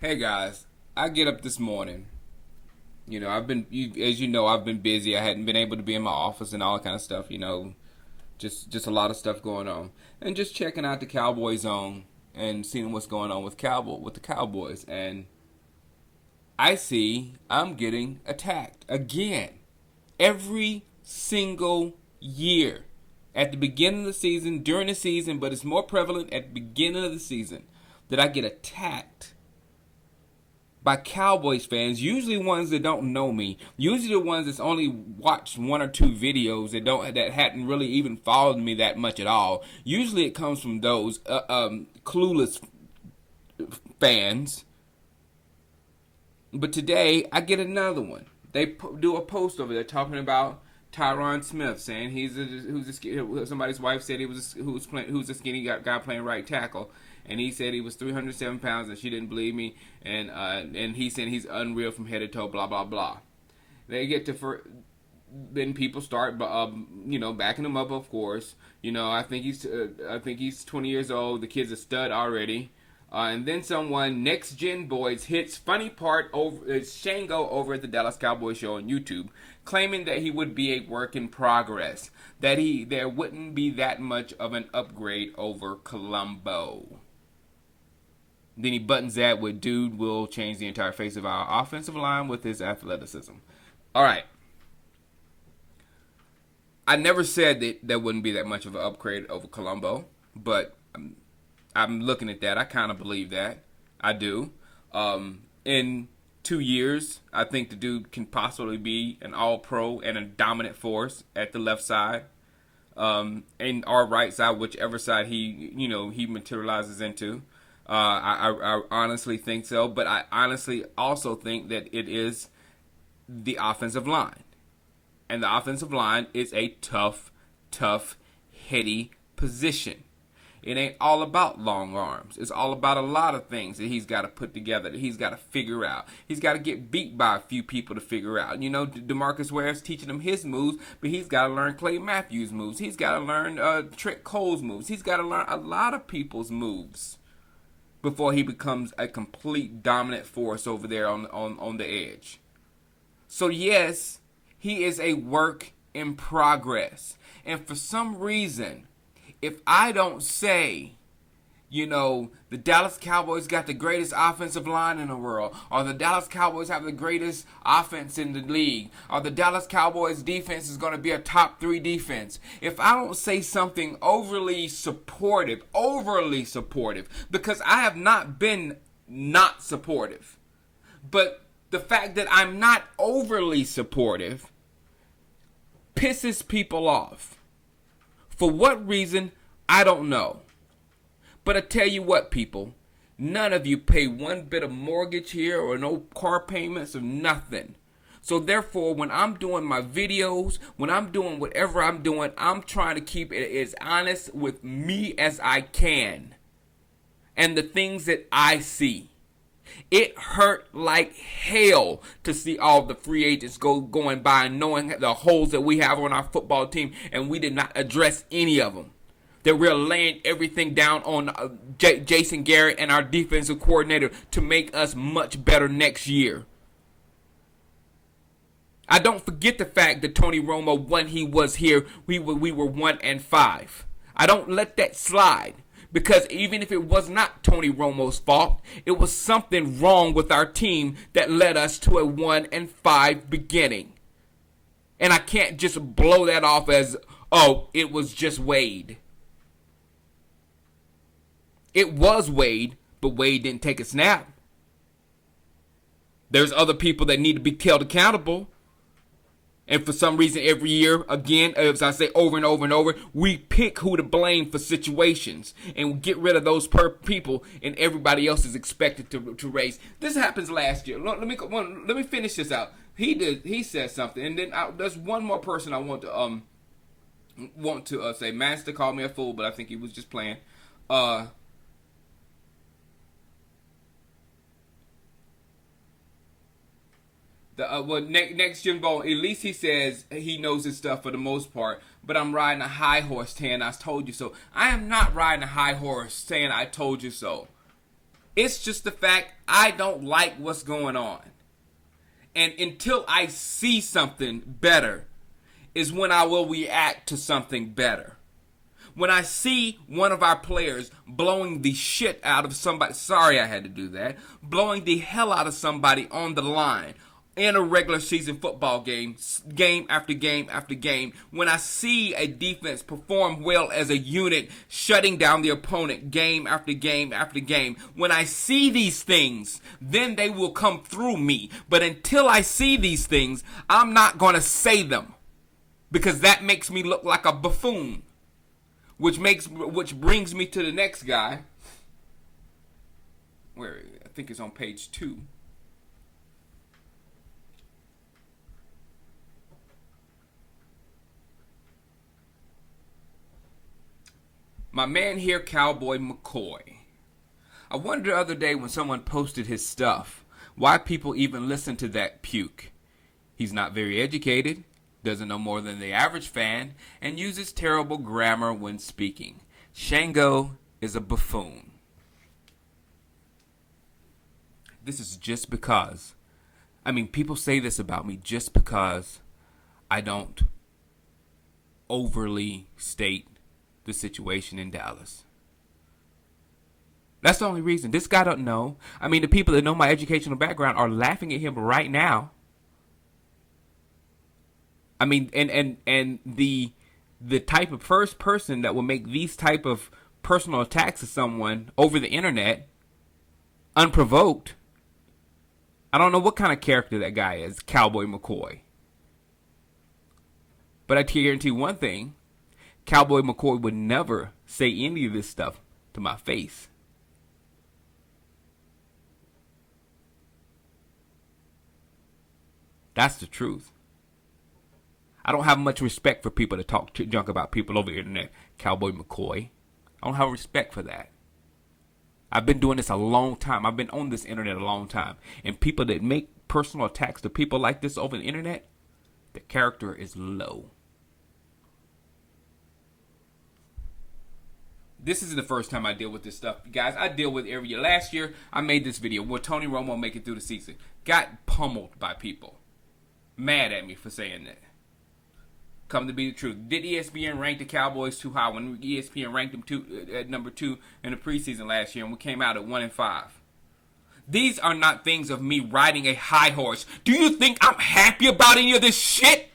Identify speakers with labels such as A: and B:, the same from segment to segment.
A: Hey guys, I get up this morning. As you know, I've been busy. I hadn't been able to be in my office and all that kind of stuff. Just a lot of stuff going on, and just checking out the Cowboyzone and seeing what's going on with the Cowboys. And I see I'm getting attacked again every single year at the beginning of the season, during the season, but it's more prevalent at the beginning of the season that I get attacked by Cowboys fans, usually ones that don't know me, usually the ones that's only watched one or two videos that hadn't really even followed me that much at all. Usually it comes from those clueless fans. But today I get another one. They do a post over there talking about Tyron Smith, saying somebody's wife said who's a skinny guy playing right tackle, and he said he was 307 pounds, and she didn't believe me, and he said he's unreal from head to toe, blah blah blah. They get to then people start backing him up, of course. I think he's 20 years old. The kid's a stud already. And then someone, Next Gen Boys, hits funny part over Shango over at the Dallas Cowboys show on YouTube, claiming that he would be a work in progress, that there wouldn't be that much of an upgrade over Colombo. Then he buttons that with, dude will change the entire face of our offensive line with his athleticism. All right. I never said that there wouldn't be that much of an upgrade over Colombo, but I'm looking at that. I kind of believe that. I do. In 2 years, I think the dude can possibly be an all-pro and a dominant force at the left side, and our right side, whichever side he materializes into. I honestly think so, but I honestly also think that it is the offensive line. And the offensive line is a tough, heady position. It ain't all about long arms. It's all about a lot of things that he's got to put together, that he's got to figure out. He's got to get beat by a few people to figure out. DeMarcus Ware's teaching him his moves, but he's got to learn Clay Matthews' moves. He's got to learn Trent Cole's moves. He's got to learn a lot of people's moves before he becomes a complete dominant force over there on the edge. So yes, he is a work in progress. And for some reason, if I don't say, the Dallas Cowboys got the greatest offensive line in the world, or the Dallas Cowboys have the greatest offense in the league, or the Dallas Cowboys defense is going to be a top 3 defense, if I don't say something overly supportive, because I have not been not supportive, but the fact that I'm not overly supportive pisses people off. For what reason, I don't know. But I tell you what, people, none of you pay one bit of mortgage here or no car payments or nothing. So therefore, when I'm doing my videos, when I'm doing whatever I'm doing, I'm trying to keep it as honest with me as I can. And the things that I see. It hurt like hell to see all the free agents going by and knowing the holes that we have on our football team, and we did not address any of them. That we're laying everything down on Jason Garrett and our defensive coordinator to make us much better next year. I don't forget the fact that Tony Romo, when he was here, we were 1-5. I don't let that slide. Because even if it was not Tony Romo's fault, it was something wrong with our team that led us to a 1-5 beginning. And I can't just blow that off as, oh, it was just Wade. It was Wade, but Wade didn't take a snap. There's other people that need to be held accountable. And for some reason, every year, again, as I say over and over and over, we pick who to blame for situations. And we get rid of those people, and everybody else is expected to raise. This happens last year. Let me finish this out. He said something. And then there's one more person I want to say. Master called me a fool, but I think he was just playing. Next Gen Ball, at least he says he knows his stuff for the most part, but I'm riding a high horse saying I told you so. I am not riding a high horse saying I told you so. It's just the fact I don't like what's going on. And until I see something better is when I will react to something better. When I see one of our players blowing the shit out of somebody, sorry I had to do that, blowing the hell out of somebody on the line in a regular season football game, game after game after game, when I see a defense perform well as a unit, shutting down the opponent game after game after game, when I see these things, then they will come through me. But until I see these things, I'm not going to say them, because that makes me look like a buffoon. Which brings me to the next guy, where I think it's on page 2. My man here, Cowboy McCoy. I wondered the other day when someone posted his stuff, why people even listen to that puke. He's not very educated, doesn't know more than the average fan, and uses terrible grammar when speaking. Shango is a buffoon. This is just because. People say this about me just because I don't overly state the situation in Dallas. That's the only reason. This guy don't know. The people that know my educational background are laughing at him right now. And the type of first person that will make these type of personal attacks of someone over the internet unprovoked, I don't know what kind of character that guy is, Cowboy McCoy. But I can guarantee one thing, Cowboy McCoy would never say any of this stuff to my face. That's the truth. I don't have much respect for people that talk junk about people over the internet, Cowboy McCoy. I don't have respect for that. I've been doing this a long time. I've been on this internet a long time. And people that make personal attacks to people like this over the internet, the character is low. This isn't the first time I deal with this stuff. Guys, I deal with it every year. Last year, I made this video. Will Tony Romo make it through the season? Got pummeled by people. Mad at me for saying that. Come to be the truth. Did ESPN rank the Cowboys too high when ESPN ranked them at number 2 in the preseason last year, and we came out at 1-5? These are not things of me riding a high horse. Do you think I'm happy about any of this shit?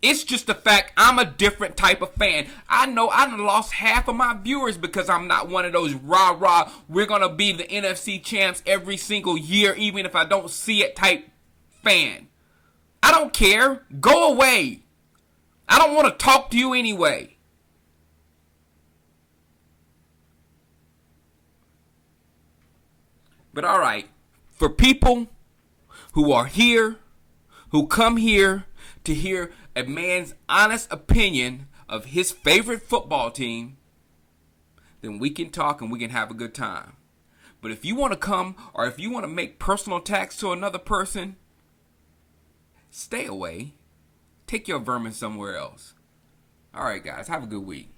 A: It's just the fact I'm a different type of fan. I know I done lost half of my viewers because I'm not one of those rah-rah, we're going to be the NFC champs every single year, even if I don't see it type fan. I don't care. Go away. I don't want to talk to you anyway. But alright, for people who are here, who come here to hear a man's honest opinion of his favorite football team, then we can talk and we can have a good time. But if you want to come, or if you want to make personal attacks to another person, stay away. Take your vermin somewhere else. Alright guys, have a good week.